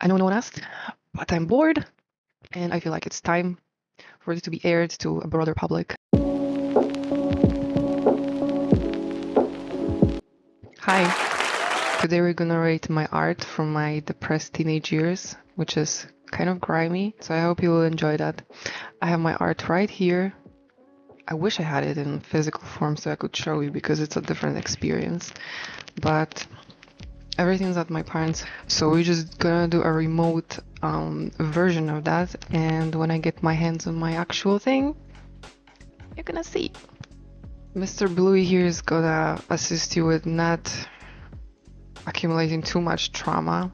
I know no one asked, but I'm bored and I feel like it's time for it to be aired to a broader public. Hi, today we're gonna rate my art from my depressed teenage years, which is kind of grimy, so I hope you will enjoy that. I have my art right here. I wish I had it in physical form so I could show you because it's a different experience, but everything's at my parents', so we're just gonna do a remote version of that, and when I get my hands on my actual thing, you're gonna see. Mr. Bluey here is gonna assist you with not accumulating too much trauma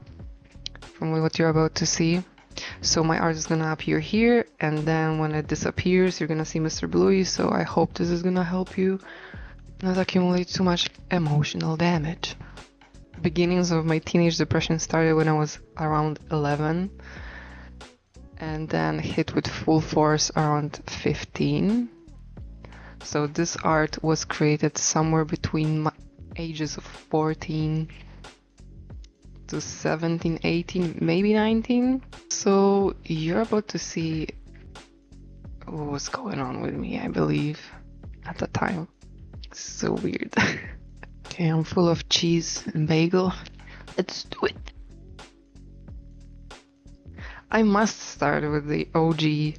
from what you're about to see. So my art is gonna appear here, and then when it disappears, you're gonna see Mr. Bluey, so I hope this is gonna help you not accumulate too much emotional damage. Beginnings of my teenage depression started when I was around 11 and then hit with full force around 15. So this art was created somewhere between my ages of 14 to 17, 18, maybe 19. So you're about to see what was going on with me, I believe, at the time. It's so weird. Okay, I'm full of cheese and bagel. Let's do it. I must start with the OG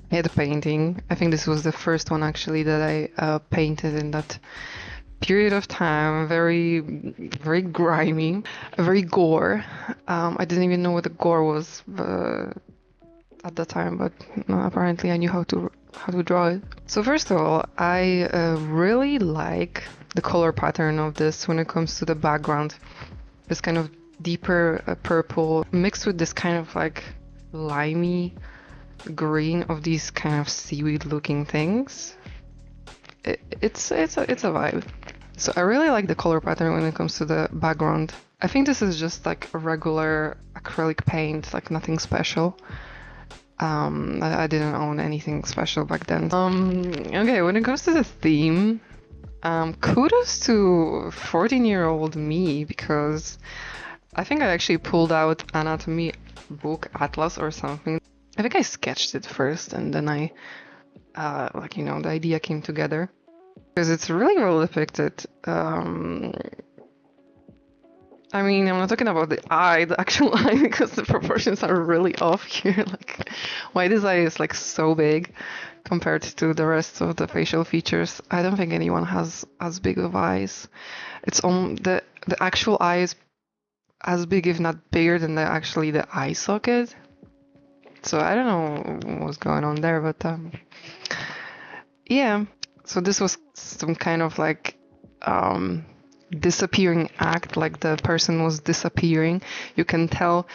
head painting. I think this was the first one actually that I painted in that period of time. Very grimy, very gore. I didn't even know what the gore was at the time, but apparently I knew how to draw it. So first of all, I really like the color pattern of this when it comes to the background. This kind of deeper purple mixed with this kind of like limey green of these kind of seaweed looking things. It's a vibe. So I really like the color pattern when it comes to the background. I think this is just like a regular acrylic paint, like nothing special. I didn't own anything special back then. Okay, when it comes to the theme, kudos to 14-year-old me, because I think I actually pulled out anatomy book atlas or something. I think I sketched it first and then I the idea came together because it's really well depicted. I mean, I'm not talking about the eye, the actual eye, because the proportions are really off here. Like, why this eye is like so big compared to the rest of the facial features. I don't think anyone has as big of eyes. It's on the actual eye is as big, if not bigger, than the eye socket. So I don't know what's going on there, but yeah. So this was some kind of like disappearing act, like the person was disappearing. You can tell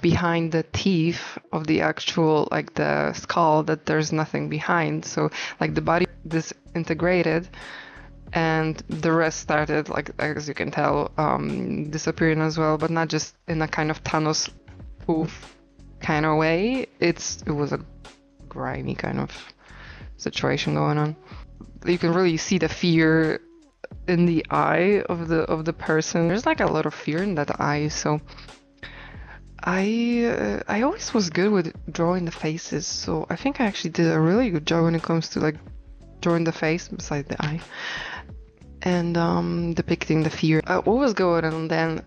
behind the teeth of the actual, like the skull, that there's nothing behind. So like the body disintegrated and the rest started, like as you can tell, disappearing as well, but not just in a kind of Thanos poof kind of way. It was a grimy kind of situation going on. You can really see the fear in the eye of the person. There's like a lot of fear in that eye. So I always was good with drawing the faces. So I think I actually did a really good job when it comes to like drawing the face beside the eye and depicting the fear. What was going on then?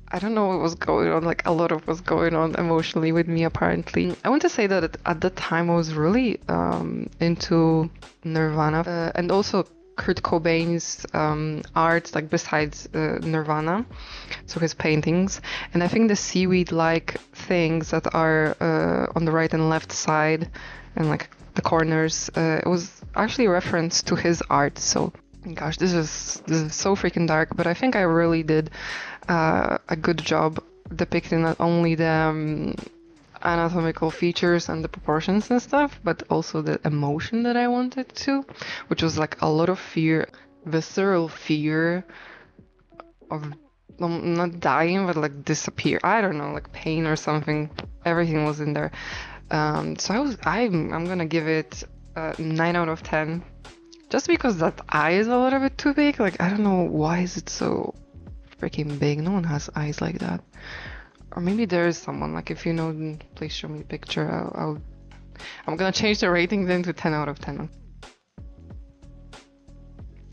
I don't know what was going on, like a lot of was going on emotionally with me apparently. I want to say that at the time I was really into Nirvana and also Kurt Cobain's art, like besides Nirvana, so his paintings. And I think the seaweed-like things that are on the right and left side and like the corners, it was actually a reference to his art. So gosh, this is so freaking dark, but I think I really did a good job depicting not only the anatomical features and the proportions and stuff, but also the emotion that I wanted to, which was like a lot of fear, visceral fear of not dying, but like disappear. I don't know, like pain or something. Everything was in there. So I'm gonna give it 9 out of 10. Just because that eye is a little bit too big. Like, I don't know, why is it so freaking big? No one has eyes like that. Or maybe there is someone, like if you know, then please show me a picture. I'm gonna change the rating then to 10 out of 10.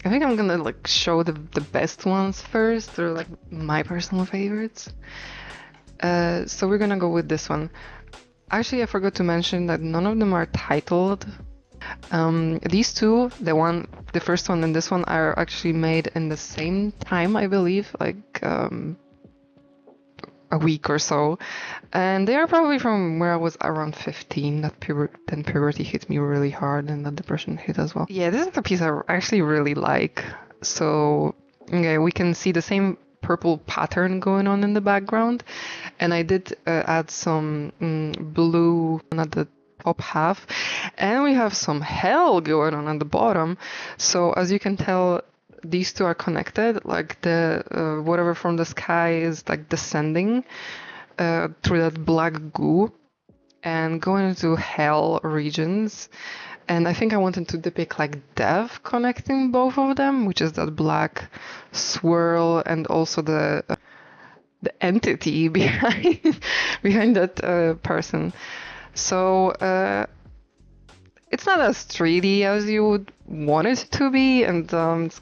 I think I'm gonna like show the best ones first, or like my personal favorites. So we're gonna go with this one. Actually, I forgot to mention that none of them are titled. These two, the first one and this one, are actually made in the same time, I believe, like a week or so, and they are probably from where I was around 15. Then puberty hit me really hard, and the depression hit as well. Yeah, this is the piece I actually really like. So, okay, we can see the same purple pattern going on in the background, and I did add some blue at the top half, and we have some hell going on at the bottom. So as you can tell, these two are connected, like the whatever from the sky is like descending through that black goo and going into hell regions. And I think I wanted to depict like death connecting both of them, which is that black swirl, and also the entity behind that person. So it's not as 3D as you would want it to be, and it's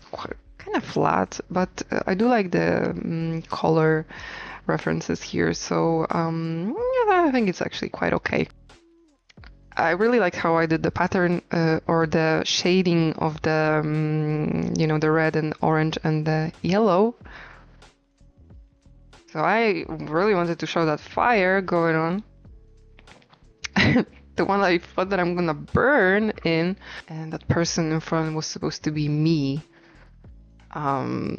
kind of flat, but I do like the color references here, so yeah, I think it's actually quite okay. I really like how I did the pattern or the shading of the, you know, the red and orange and the yellow. So I really wanted to show that fire going on. The one I thought that I'm gonna burn in, and that person in front was supposed to be me. You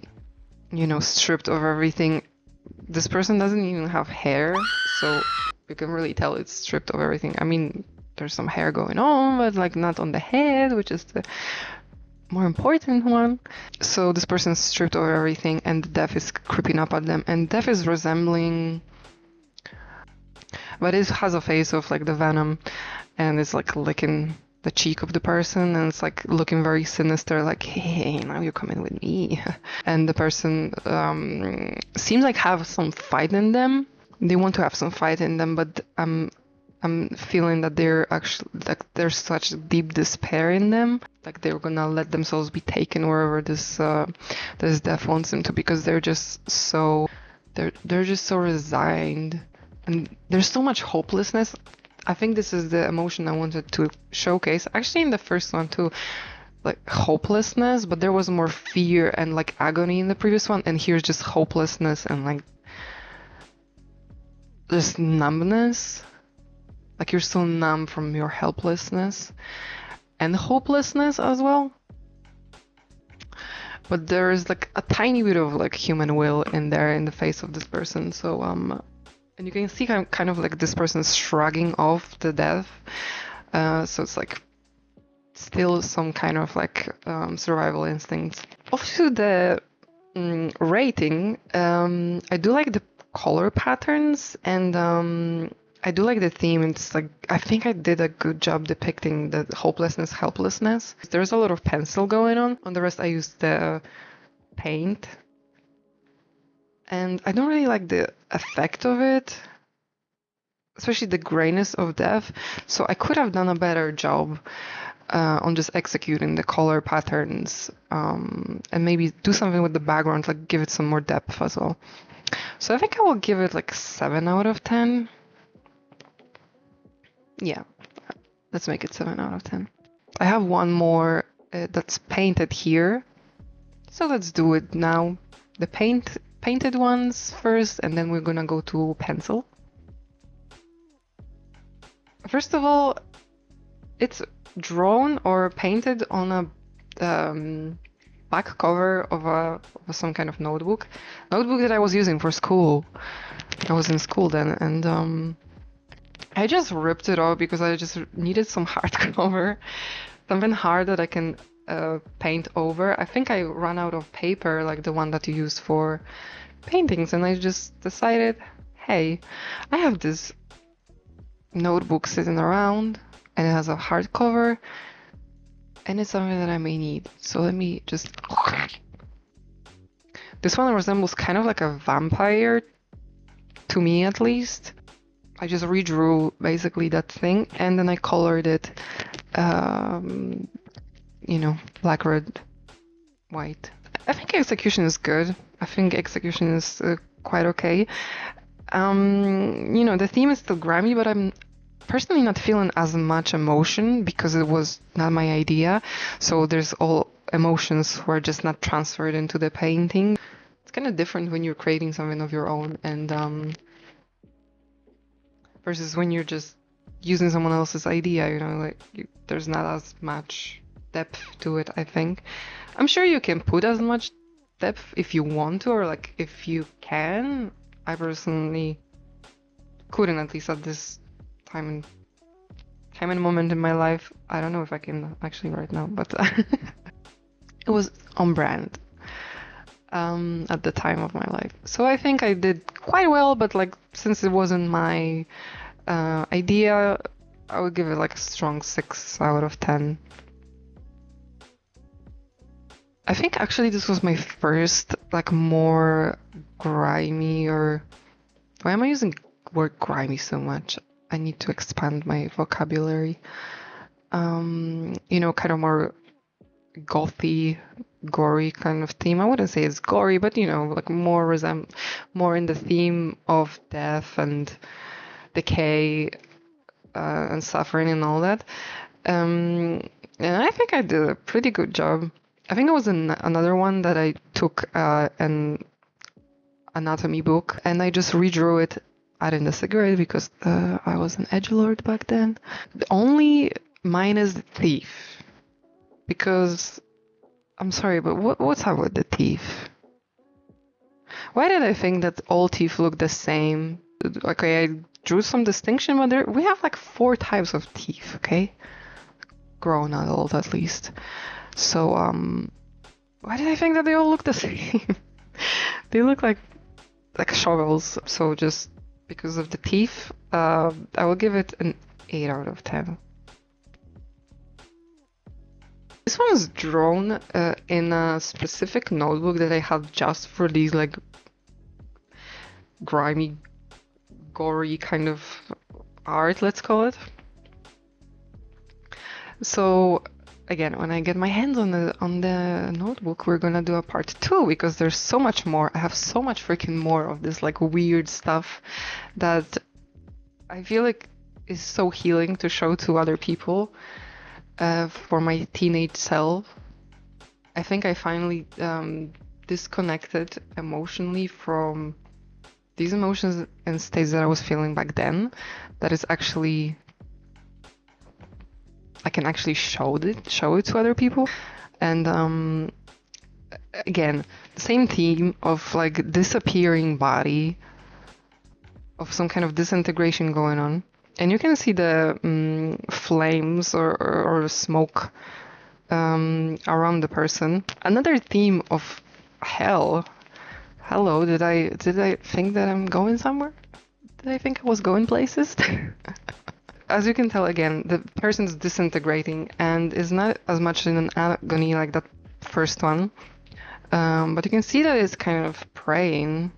know, stripped of everything. This person doesn't even have hair, so you can really tell it's stripped of everything. I mean, there's some hair going on, but like not on the head, which is the more important one. So this person's stripped of everything, and death is creeping up at them, and death is resembling, but it has a face of like the Venom, and it's like licking the cheek of the person, and it's like looking very sinister, like, hey, now you're coming with me. And the person seems like have some fight in them. They want to have some fight in them, but I'm feeling that they're actually, like, there's such deep despair in them, like they're gonna let themselves be taken wherever this death wants them to, because they're just so resigned, and there's so much hopelessness. I think this is the emotion I wanted to showcase, actually in the first one too, like hopelessness, but there was more fear and like agony in the previous one, and here's just hopelessness and like this numbness, like you're so numb from your helplessness and hopelessness as well. But there is like a tiny bit of like human will in there in the face of this person. So and you can see kind of like this person shrugging off the death. So it's like still some kind of like survival instincts. Off to the rating, I do like the color patterns, and I do like the theme. It's like, I think I did a good job depicting the hopelessness, helplessness. There's a lot of pencil going on. On the rest, I used the paint. And I don't really like the effect of it, especially the grayness of death. So I could have done a better job on just executing the color patterns, and maybe do something with the background, like give it some more depth as well. So I think I will give it like 7 out of 10. Yeah, let's make it 7 out of 10. I have one more that's painted here. So let's do it now. The painted ones first, and then we're gonna go to pencil. First of all, it's drawn or painted on a back cover of some kind of notebook that I was using for school. I was in school then, and I just ripped it off because I just needed some hardcover, something hard that I can paint over. I think I ran out of paper, like the one that you use for paintings, and I just decided, hey, I have this notebook sitting around and it has a hardcover, and it's something that I may need. So let me just... This one resembles kind of like a vampire to me at least. I just redrew basically that thing, and then I colored it, you know, black, red, white. I think execution is good. I think execution is quite okay. You know, the theme is still grimy, but I'm personally not feeling as much emotion because it was not my idea. So there's all emotions were just not transferred into the painting. It's kind of different when you're creating something of your own, and versus when you're just using someone else's idea, you know, like there's not as much depth to it, I think. I'm sure you can put as much depth if you want to, or like if you can. I personally couldn't, at least at this time and moment in my life. I don't know if I can actually right now, but it was on brand at the time of my life. So I think I did quite well, but like since it wasn't my idea, I would give it like a strong 6 out of 10. I think actually this was my first like more grimy, or why am I using word grimy so much? I need to expand my vocabulary. You know, kind of more gothy, gory kind of theme. I wouldn't say it's gory, but you know, like more in the theme of death and decay and suffering and all that. And I think I did a pretty good job. I think it was another one that I took an anatomy book and I just redrew it adding the cigarette because I was an edgelord back then. The only minus the teeth, because I'm sorry, but what's up with the teeth? Why did I think that all teeth look the same? Okay, I drew some distinction, but we have like 4 types of teeth, okay? Grown adult at least. So why did I think that they all look the same? They look like shovels. So just because of the teeth, I will give it an 8 out of 10. This one was drawn in a specific notebook that I have just for these like grimy, gory kind of art, let's call it. So again, when I get my hands on the notebook, we're gonna do a part 2 because there's so much more. I have so much freaking more of this like weird stuff that I feel like is so healing to show to other people. For my teenage self, I think I finally disconnected emotionally from these emotions and states that I was feeling back then. That is actually, I can actually show it to other people. And again, the same theme of like disappearing body, of some kind of disintegration going on. And you can see the flames or smoke around the person. Another theme of hell. Hello, did I think that I'm going somewhere? Did I think I was going places? As you can tell, again, the person's disintegrating and is not as much in an agony like that first one. But you can see that it's kind of praying.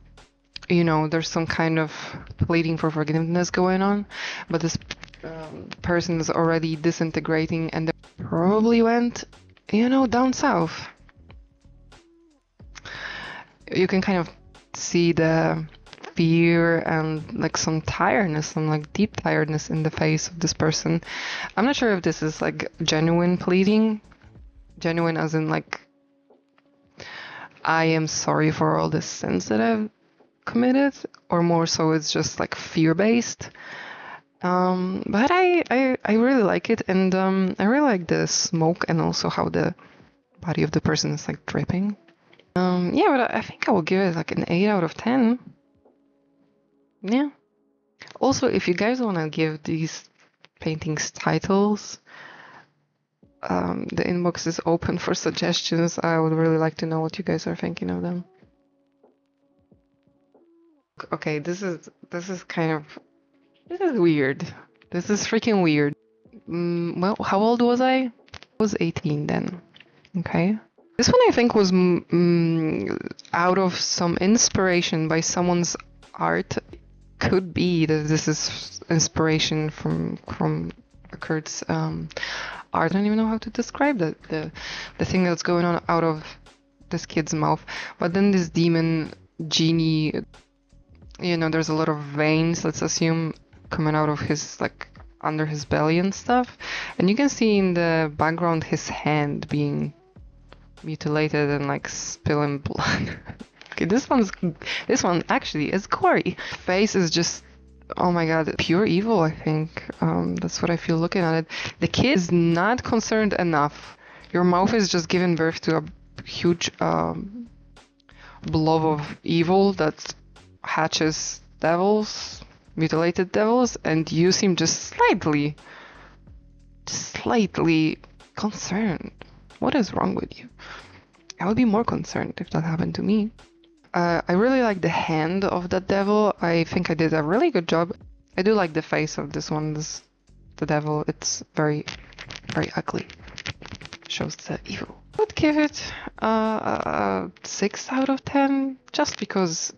You know, there's some kind of pleading for forgiveness going on, but this person is already disintegrating and they probably went, you know, down south. You can kind of see the fear and like some tiredness, some like deep tiredness in the face of this person. I'm not sure if this is like genuine pleading, genuine as in like, I am sorry for all the sins that I've committed, or more so it's just like fear-based. But I really like it, and I really like the smoke and also how the body of the person is like dripping. Yeah, but I think I will give it like an 8 out of 10. Yeah. Also, if you guys want to give these paintings titles, the inbox is open for suggestions. I would really like to know what you guys are thinking of them. Okay, this is weird. This is freaking weird. Well, how old was I? I was 18 then. Okay. This one I think was out of some inspiration by someone's art. could be that this is inspiration from Kurt's art. I don't even know how to describe that, the thing that's going on out of this kid's mouth. But then this demon genie, you know, there's a lot of veins, let's assume, coming out of his, like, under his belly and stuff. And you can see in the background his hand being mutilated and like spilling blood. Okay, this one actually is gory. Face is just, oh my god, pure evil, I think. That's what I feel looking at it. The kid is not concerned enough. Your mouth is just giving birth to a huge blob of evil that hatches devils, mutilated devils, and you seem just slightly concerned. What is wrong with you? I would be more concerned if that happened to me. I really like the hand of that devil. I think I did a really good job. I do like the face of this one, the devil. It's very, very ugly. Shows the evil. I would give it a 6 out of 10, just because,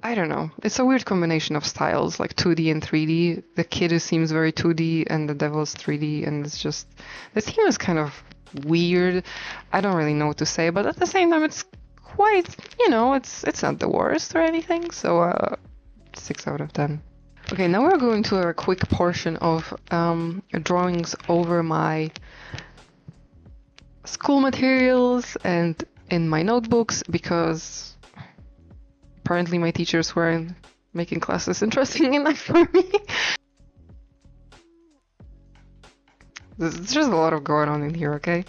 I don't know. It's a weird combination of styles, like 2D and 3D. The kid seems very 2D and the devil is 3D, and it's just, the theme is kind of weird. I don't really know what to say, but at the same time, it's quite, you know, it's not the worst or anything. So 6 out of 10. Okay, now we're going to a quick portion of drawings over my school materials and in my notebooks, because apparently my teachers weren't making classes interesting enough for me. There's just a lot of going on in here, okay?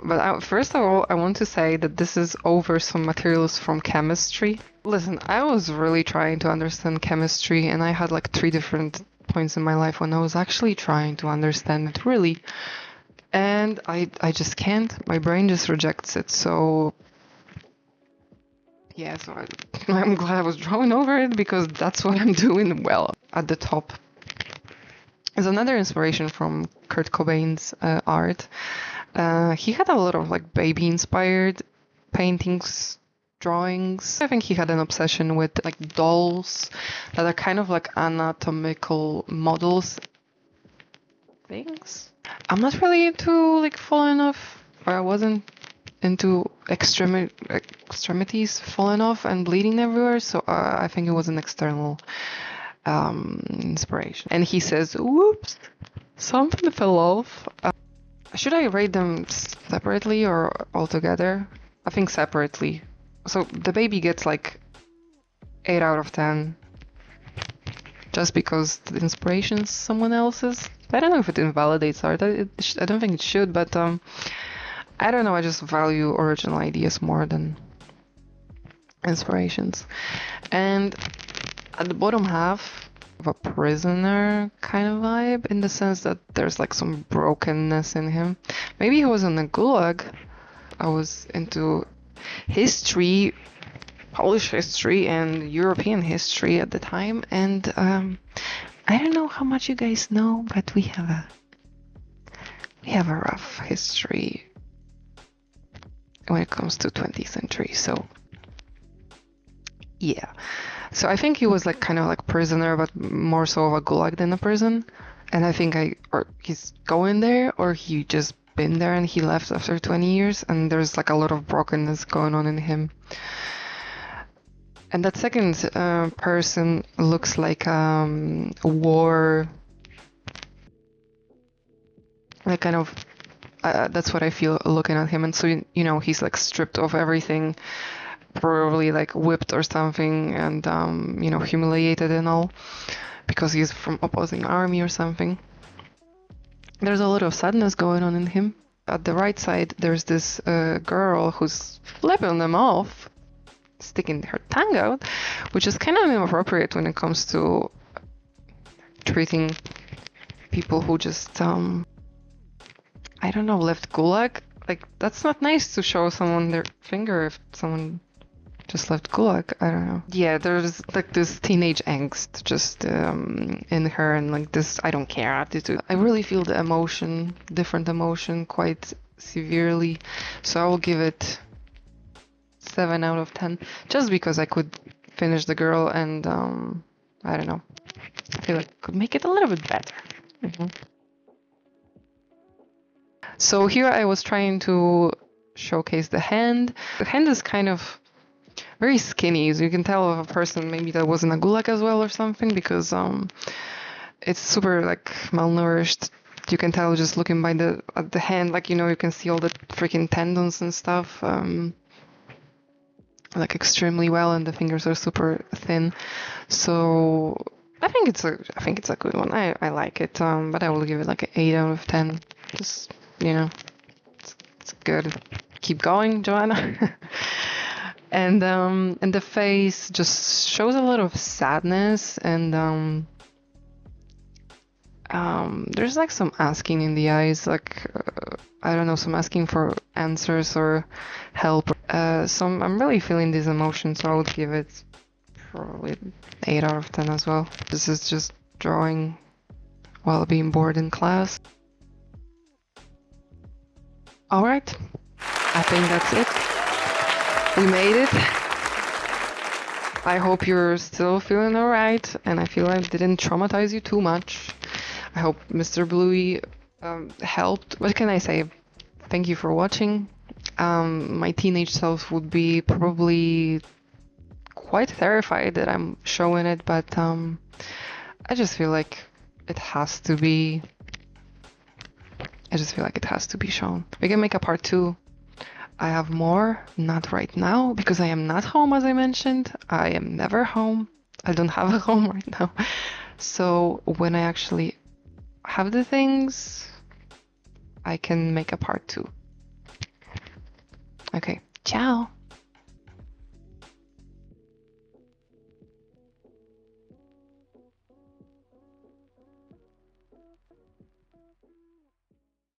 But first of all, I want to say that this is over some materials from chemistry. Listen, I was really trying to understand chemistry, and I had like 3 different points in my life when I was actually trying to understand it, really. And I just can't. My brain just rejects it, so... yeah, so I'm glad I was drawing over it, because that's what I'm doing well. At the top is another inspiration from Kurt Cobain's art. He had a lot of like baby-inspired paintings, drawings. I think he had an obsession with like dolls that are kind of like anatomical models things. I'm not really into like falling off, or I wasn't into extremities falling off and bleeding everywhere, so I think it was an external inspiration. And he says, whoops, something fell off. Should I rate them separately or all together? I think separately. So the baby gets like 8 out of 10, just because the inspiration's someone else's. I don't know if it invalidates art. I don't think it should, but I don't know, I just value original ideas more than inspirations. And at the bottom half of a prisoner kind of vibe, in the sense that there's like some brokenness in him. Maybe he was in a gulag. I was into history, Polish history and European history at the time, and I don't know how much you guys know, but we have a rough history when it comes to 20th century, so yeah. So I think he was like kind of like prisoner, but more so of a gulag than a prison. And I think he's going there, or he just been there and he left after 20 years, and there's like a lot of brokenness going on in him. And that second person looks like war, like kind of, that's what I feel looking at him. And so, you know, he's like stripped of everything, probably like whipped or something, and you know, humiliated and all, because he's from opposing army or something. There's a lot of sadness going on in him. At the right side, there's this girl who's flipping them off, sticking her tongue out, which is kind of inappropriate when it comes to treating people who just I don't know, left gulag. Like, that's not nice to show someone their finger if someone just left gulag. I don't know. Yeah, there's like this teenage angst just in her, and like this I don't care attitude. I really feel the emotion, different emotion, quite severely. So I will give it 7 out of 10, just because I could finish the girl, and I don't know. I feel like I could make it a little bit better. So here I was trying to showcase the hand. The hand is kind of very skinny, so you can tell of a person maybe that was in a gulag as well or something, because it's super like malnourished. You can tell just looking by at the hand, like, you know, you can see all the freaking tendons and stuff, like extremely well, and the fingers are super thin. So I think it's a good one. I like it, but I will give it like an 8 out of 10. Just, you know, it's good. Keep going, Joanna. And the face just shows a lot of sadness, and there's like some asking in the eyes, like I don't know, some asking for answers or help. So I'm really feeling these emotions, so I would give it probably 8 out of 10 as well. This is just drawing while being bored in class. Alright, I think that's it. We made it. I hope you're still feeling alright, and I feel I didn't traumatize you too much. I hope Mr. Bluey helped. What can I say? Thank you for watching. My teenage self would be probably quite terrified that I'm showing it, but I just feel like it has to be. I just feel like it has to be shown. We can make a part 2. I have more, not right now, because I am not home, as I mentioned. I am never home. I don't have a home right now. So when I actually have the things, I can make a part 2. Okay, ciao!